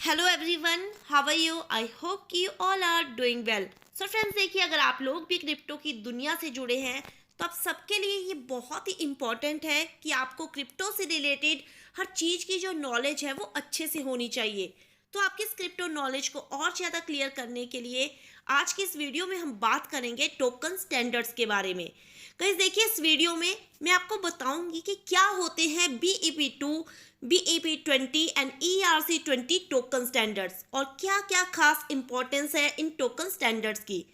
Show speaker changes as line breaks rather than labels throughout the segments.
Hello everyone, how are you? I hope कि you all are doing well. So friends, देखिए, अगर आप लोग भी क्रिप्टो की दुनिया से जुड़े हैं तो आप सबके लिए ये बहुत ही इम्पॉर्टेंट है कि आपको क्रिप्टो से रिलेटेड हर चीज़ की जो नॉलेज है वो अच्छे से होनी चाहिए। तो आपकी इस क्रिप्टो नॉलेज को और ज़्यादा क्लियर करने के लिए आज की इस वीडियो में हम बात करेंगे टोकन स्टैंडर्ड्स के बारे में। गाइस देखिए, इस वीडियो में मैं आपको बताऊंगी कि क्या होते हैं BEP2, BEP20 and ERC20 token standards और क्या क्या खास इंपॉर्टेंस है इन टोकन स्टैंडर्ड्स की।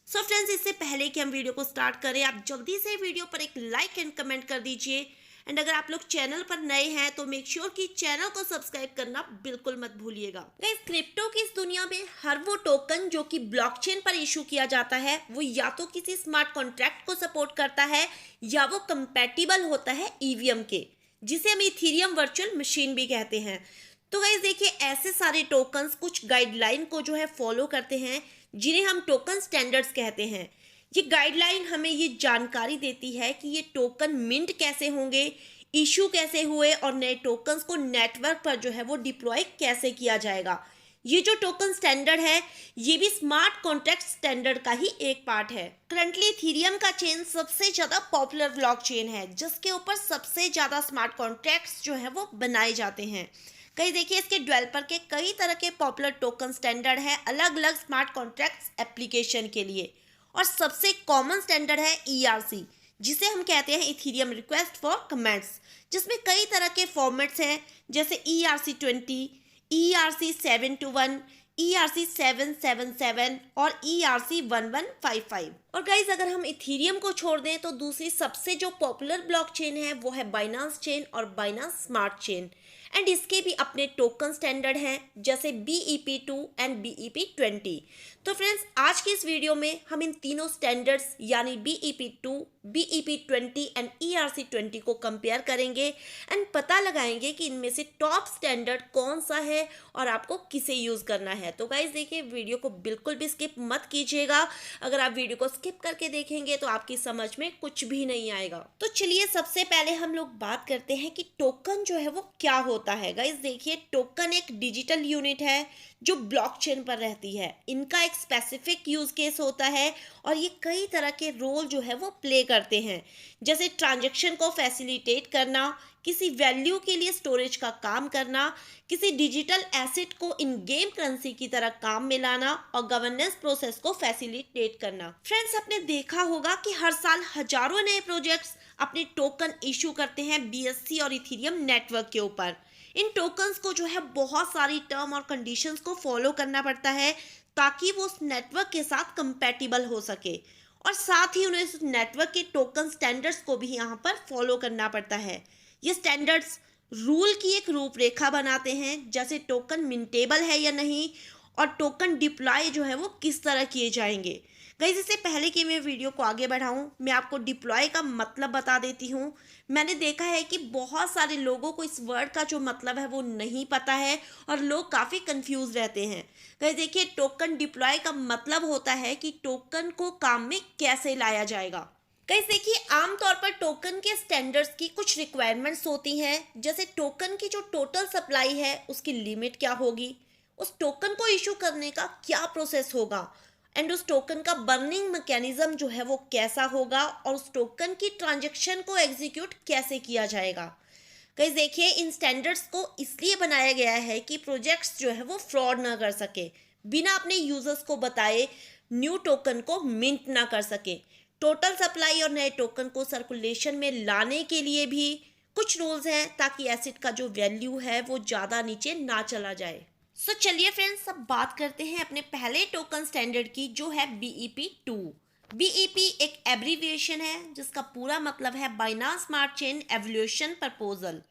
सो फ्रेंड्स, इससे पहले कि हम वीडियो को स्टार्ट करें, आप जल्दी से वीडियो पर एक लाइक एंड कमेंट कर दीजिए। एंड अगर आप लोग चैनल पर नए हैं तो मेक श्योर कि चैनल को सब्सक्राइब करना बिल्कुल मत भूलिएगा। गाइस, क्रिप्टो की इस दुनिया में हर वो टोकन जो कि ब्लॉकचेन पर इशू किया जाता है वो या तो किसी स्मार्ट कॉन्ट्रैक्ट को सपोर्ट करता है या वो कंपैटिबल होता है EVM के, जिसे हम इथीरियम वर्चुअल मशीन भी कहते हैं। तो गाइस देखिए, ऐसे सारे टोकन्स कुछ गाइडलाइन को जो है फॉलो करते हैं जिन्हें हम टोकन स्टैंडर्ड्स कहते हैं। ये गाइडलाइन हमें ये जानकारी देती है कि ये टोकन मिंट कैसे होंगे, इशू कैसे हुए और नए टोकन्स को नेटवर्क पर जो है वो डिप्लॉय कैसे किया जाएगा। ये जो टोकन स्टैंडर्ड है ये भी स्मार्ट कॉन्ट्रैक्ट स्टैंडर्ड का ही एक पार्ट है। करंटली इथीरियम का चेन सबसे ज्यादा पॉपुलर ब्लॉक चेन है जिसके ऊपर सबसे ज्यादा स्मार्ट कॉन्ट्रैक्ट्स जो है वो बनाए जाते हैं। कहीं देखिए, इसके डेवलपर के कई तरह के पॉपुलर टोकन स्टैंडर्ड है अलग अलग स्मार्ट कॉन्ट्रैक्ट्स एप्लीकेशन के लिए। और सबसे कॉमन स्टैंडर्ड है ERC, जिसे हम कहते हैं इथीरियम रिक्वेस्ट फॉर कमेंट्स, जिसमें कई तरह के फॉर्मेट्स हैं जैसे ERC20, ERC721, ERC777 और ERC1155। और गाइज, अगर हम इथीरियम को छोड़ दें तो दूसरी सबसे जो पॉपुलर ब्लॉक चेन है वो है बाइनांस चेन और बाइनांस स्मार्ट चेन। एंड इसके भी अपने टोकन स्टैंडर्ड हैं जैसे BEP2 एंड BEP20। तो फ्रेंड्स, आज की इस वीडियो में हम इन तीनों स्टैंडर्ड्स यानी BEP2, BEP20 एंड ERC20 को कंपेयर करेंगे एंड पता लगाएंगे कि इनमें से टॉप स्टैंडर्ड कौन सा है और आपको किसे यूज़ करना है। तो गाइज देखिए, वीडियो को बिल्कुल भी स्किप मत कीजिएगा। अगर आप वीडियो को स्किप करके देखेंगे तो आपकी समझ में कुछ भी नहीं आएगा। तो चलिए, सबसे पहले हम लोग बात करते हैं कि टोकन जो है वो क्या होता है। गाइज देखिए, टोकन एक डिजिटल यूनिट है जो ब्लॉकचेन पर रहती है। इनका एक स्पेसिफिक यूज केस होता है और ये कई तरह के रोल जो है वो प्ले करते हैं, जैसे ट्रांजैक्शन को फैसिलिटेट करना, किसी वैल्यू के लिए स्टोरेज का काम करना, किसी डिजिटल एसेट को इन गेम करेंसी की तरह काम में लाना और गवर्नेंस प्रोसेस को फैसिलिटेट करना। फ्रेंड्स, आपने देखा होगा कि हर साल हजारों नए प्रोजेक्ट्स अपने टोकन इशू करते हैं BSC और इथीरियम नेटवर्क के ऊपर। इन टोकन्स को जो है बहुत सारी टर्म और कंडीशंस को फॉलो करना पड़ता है ताकि वो उस नेटवर्क के साथ कंपैटिबल हो सके, और साथ ही उन्हें उस नेटवर्क के टोकन स्टैंडर्ड्स को भी यहाँ पर फॉलो करना पड़ता है। ये स्टैंडर्ड्स रूल की एक रूपरेखा बनाते हैं, जैसे टोकन मिंटेबल है या नहीं और टोकन डिप्लॉय जो है वो किस तरह किए जाएंगे। गाइस, इससे पहले कि मैं वीडियो को आगे बढ़ाऊं, मैं आपको डिप्लॉय का मतलब बता देती हूं। मैंने देखा है कि बहुत सारे लोगों को इस वर्ड का जो मतलब है वो नहीं पता है और लोग काफ़ी कंफ्यूज रहते हैं। गाइस देखिए, टोकन डिप्लॉय का मतलब होता है कि टोकन को काम में कैसे लाया जाएगा। गाइस देखिए, आमतौर पर टोकन के स्टैंडर्ड्स की कुछ रिक्वायरमेंट्स होती हैं, जैसे टोकन की जो टोटल सप्लाई है उसकी लिमिट क्या होगी, उस टोकन को इशू करने का क्या प्रोसेस होगा एंड उस टोकन का बर्निंग मैकेनिज्म जो है वो कैसा होगा और उस टोकन की ट्रांजैक्शन को एग्जीक्यूट कैसे किया जाएगा। गाइस देखिए, इन स्टैंडर्ड्स को इसलिए बनाया गया है कि प्रोजेक्ट्स जो है वो फ्रॉड ना कर सके, बिना अपने यूजर्स को बताए न्यू टोकन को मिंट ना कर सके। टोटल सप्लाई और नए टोकन को सर्कुलेशन में लाने के लिए भी कुछ रूल्स हैं ताकि एसेट का जो वैल्यू है वो ज़्यादा नीचे ना चला जाए। सो चलिए फ्रेंड्स, अब बात करते हैं अपने पहले टोकन स्टैंडर्ड की, जो है BEP2। BEP एक एब्रीविएशन है जिसका पूरा मतलब है Binance smart chain evolution proposal.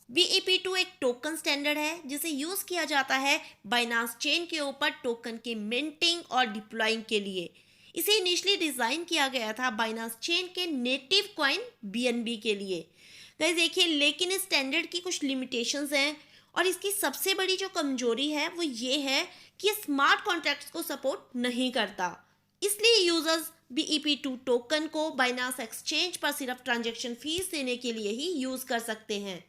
BEP2 एक टोकन स्टैंडर्ड है जिसे यूज किया जाता है बाइनांस चेन के ऊपर टोकन के मिंटिंग और डिप्लॉइंग के लिए। इसे इनिशियली डिजाइन किया गया था बाइनांस चेन के नेटिव कॉइन BNB के लिए। गाइस देखिए, लेकिन इस स्टैंडर्ड की कुछ लिमिटेशंस हैं और इसकी सबसे बड़ी जो कमजोरी है वो ये है कि ये स्मार्ट कॉन्ट्रैक्ट्स को सपोर्ट नहीं करता। इसलिए यूजर्स BEP2 टोकन को बाइनांस एक्सचेंज पर सिर्फ ट्रांजैक्शन फीस देने के लिए ही यूज कर सकते हैं।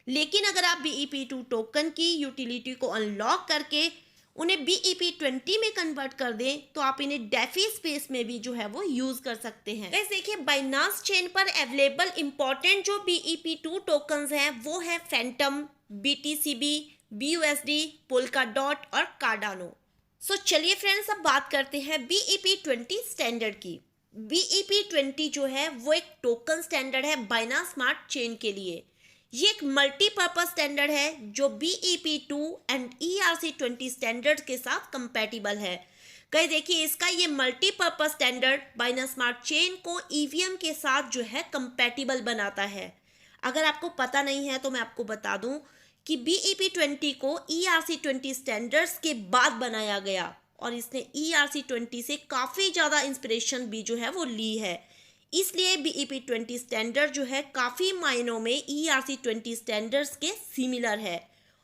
लेकिन अगर आप BEP2 टोकन की यूटिलिटी को अनलॉक करके उन्हें BEP20 में कन्वर्ट कर दें तो आप इन्हें डेफी स्पेस में भी जो है वो यूज कर सकते हैं। गाइस देखिए, बाइनांस चेन पर अवेलेबल इंपॉर्टेंट जो BEP2 टोकन्स हैं वो है फैंटम, BTCB, BUSD, पोल्काडॉट और कार्डानो। सो चलिए फ्रेंड्स, अब बात करते हैं BEP20 स्टैंडर्ड की। BEP20 जो है वो एक टोकन स्टैंडर्ड है बाइनांस स्मार्ट चेन के लिए। ये एक मल्टीपर्पज स्टैंडर्ड है जो BEP2 एंड ERC20 स्टैंडर्ड के साथ कंपैटिबल है। कहीं देखिए, इसका ये multipurpose standard Binance smart chain को EVM के साथ जो है कंपैटिबल बनाता है। अगर आपको पता नहीं है तो मैं आपको बता दूं कि BEP20 को ERC20 स्टैंडर्ड्स के बाद बनाया गया और इसने ERC20 से काफ़ी ज़्यादा इंस्पिरेशन भी जो है वो ली है। इसलिए BEP20 स्टैंडर्ड जो है काफ़ी मायनों में ERC20 स्टैंडर्ड्स के सिमिलर है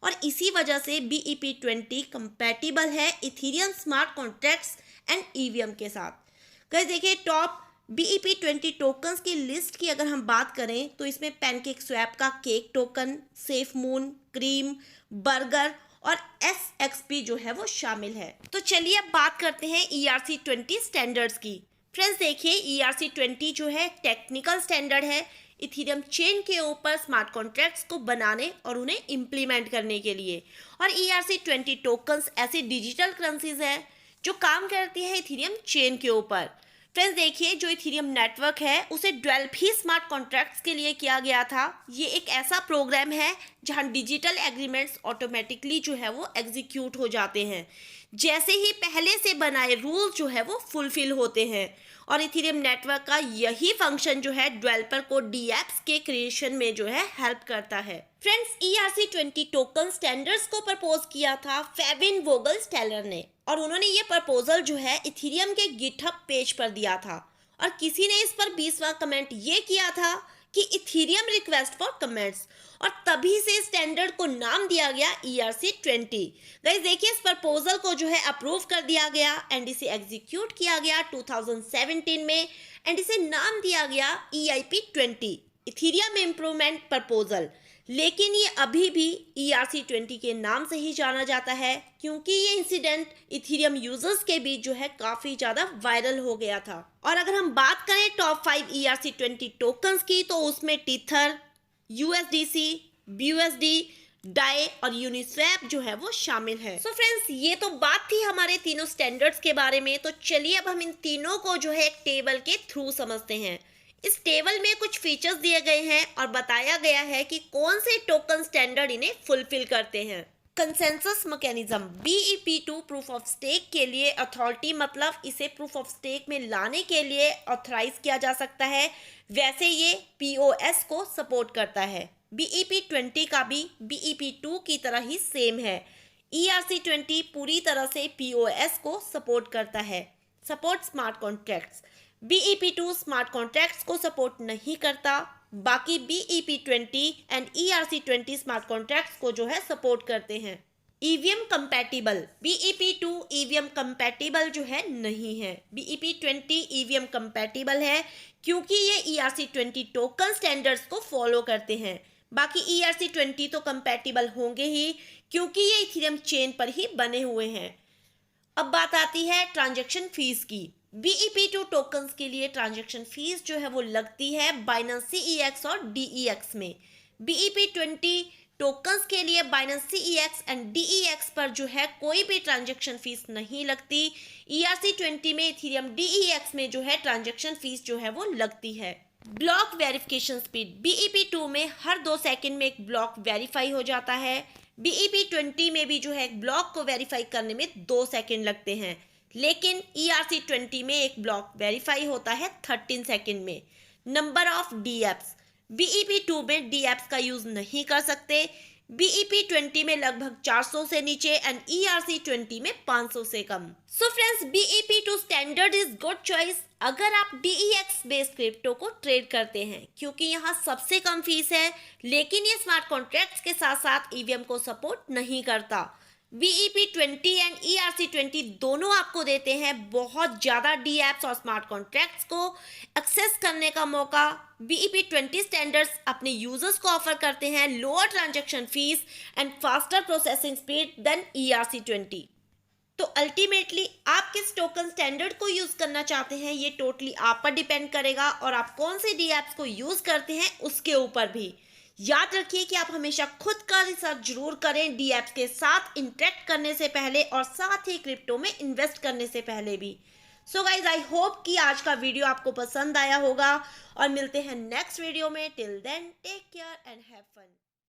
और इसी वजह से BEP20 कंपैटिबल है Ethereum smart contracts and EVM के साथ। गाइस देखिए, टॉप BEP20 टोकन्स की लिस्ट की अगर हम बात करें तो इसमें पैनकेक स्वैप का cake token, safe moon, cream, burger और SXP जो है वो शामिल है। तो चलिए अब बात करते हैं ERC20 स्टैंडर्ड्स की। फ्रेंड्स देखिए, ERC20 जो है टेक्निकल स्टैंडर्ड है इथेरियम चेन के ऊपर स्मार्ट कॉन्ट्रैक्ट्स को बनाने और उन्हें इम्प्लीमेंट करने के लिए। और ERC20 टोकन्स ऐसी डिजिटल करेंसीज है जो काम करती है इथेरियम चेन के ऊपर। फ्रेंड्स देखिए, जो इथेरियम नेटवर्क है उसे डेवलप ही स्मार्ट कॉन्ट्रैक्ट्स के लिए किया गया था। ये एक ऐसा प्रोग्राम है जहां डिजिटल एग्रीमेंट्स ऑटोमेटिकली जो है वो एग्जीक्यूट हो जाते हैं जैसे ही पहले से बनाए रूल जो है वो फुलफिल होते हैं। और इथेरियम नेटवर्क का यही फंक्शन जो है डेवलपर को डीएप्स के क्रिएशन में जो है हेल्प करता है। फ्रेंड्स, ERC20 टोकन स्टैंडर्ड्स को प्रपोज किया था फेविन वोगलस्टेलर ने और उन्होंने ये प्रपोजल जो है इथेरियम के गिटहब पेज पर दिया था और किसी ने इस पर 20वां कमेंट ये किया था कि इथेरियम रिक्वेस्ट फॉर कमेंट्स, और तभी से स्टैंडर्ड को नाम दिया गया ERC20। गाइस देखिए, इस प्रपोजल को जो है अप्रूव कर दिया गया एंड इसे एग्जीक्यूट किया गया 2017 में एंड इसे नाम दिया गया EIP20 इथेरियम इम्प्रूवमेंट प्रपोजल। लेकिन ये अभी भी ERC20 के नाम से ही जाना जाता है क्योंकि ये इंसिडेंट इथेरियम यूजर्स के बीच जो है काफी ज्यादा वायरल हो गया था। और अगर हम बात करें टॉप 5 ERC20 टोकन्स की तो उसमें टीथर, USDC, BUSD, डाई और यूनिस्वैप जो है वो शामिल है। सो फ्रेंड्स, ये तो बात थी हमारे तीनों स्टैंडर्ड्स के बारे में। तो चलिए अब हम इन तीनों को जो है एक टेबल के थ्रू समझते हैं। इस टेबल में कुछ फीचर्स दिए गए हैं और बताया गया है कि कौन से टोकन स्टैंडर्ड इन्हें फुलफिल करते हैं। Consensus mechanism, BEP2 proof of stake के लिए अथॉरिटी, मतलब इसे प्रूफ ऑफ स्टेक में लाने के लिए ऑथराइज किया जा सकता है। वैसे ये POS को सपोर्ट करता है। BEP20 का भी BEP2 की तरह ही सेम है। ERC20 पूरी तरह से POS को सपोर्ट करता है। Support smart contracts, BEP2 smart contracts को सपोर्ट नहीं करता। बाकी BEP20 and ERC20 smart contracts को जो है सपोर्ट करते हैं। EVM compatible, BEP2 EVM compatible जो है नहीं है। BEP20 EVM कंपैटिबल है क्योंकि ये ERC20 टोकन स्टैंडर्ड्स को फॉलो करते हैं। बाकी ERC20 तो कंपैटिबल होंगे ही क्योंकि ये इथेरियम चेन पर ही बने हुए हैं। अब बात आती है ट्रांजैक्शन फीस की। BEP2 टोकन्स के लिए ट्रांजैक्शन फीस जो है वो लगती है बाइनेंस CEX और DEX में। BEP20 टोकन्स के लिए बाइनेंस CEX एंड DEX पर जो है कोई भी ट्रांजैक्शन फीस नहीं लगती। ERC20 में इथेरियम DEX में जो है ट्रांजैक्शन फीस जो है वो लगती है। ब्लॉक वेरिफिकेशन स्पीड, BEP2 में हर 2 सेकंड में एक ब्लॉक वेरीफाई हो जाता है। BEP20 में भी जो है एक ब्लॉक को वेरीफाई करने में 2 सेकंड लगते हैं, लेकिन ERC20 में एक ब्लॉक वेरीफाई होता है 13 सेकंड में। नंबर ऑफ DApps, BEP2 में DApps का यूज नहीं कर सकते। BEP20 में लगभग 400 से नीचे एंड ERC20 में 500 से कम। So friends, BEP2 standard is good choice अगर आप DEX बेस्ड क्रिप्टो को ट्रेड करते हैं क्योंकि यहाँ सबसे कम फीस है, लेकिन ये स्मार्ट कॉन्ट्रैक्ट्स के साथ साथ EVM को सपोर्ट नहीं करता। BEP20 एंड ERC20 दोनों आपको देते हैं बहुत ज़्यादा डी एप्स और स्मार्ट कॉन्ट्रैक्ट्स को एक्सेस करने का मौका। BEP20 स्टैंडर्ड्स अपने यूजर्स को ऑफर करते हैं lower transaction fees and faster processing speed than ERC20। तो अल्टीमेटली आप किस टोकन स्टैंडर्ड को यूज करना चाहते हैं ये टोटली आप पर डिपेंड करेगा, और आप कौन से डी एप्स को यूज करते हैं उसके ऊपर भी। याद रखिए कि आप हमेशा खुद का रिसर्च जरूर करें डी एप्स के साथ इंटरेक्ट करने से पहले और साथ ही क्रिप्टो में इन्वेस्ट करने से पहले भी। सो गाइज, आई होप कि आज का वीडियो आपको पसंद आया होगा और मिलते हैं नेक्स्ट वीडियो में। Till then take care and have fun.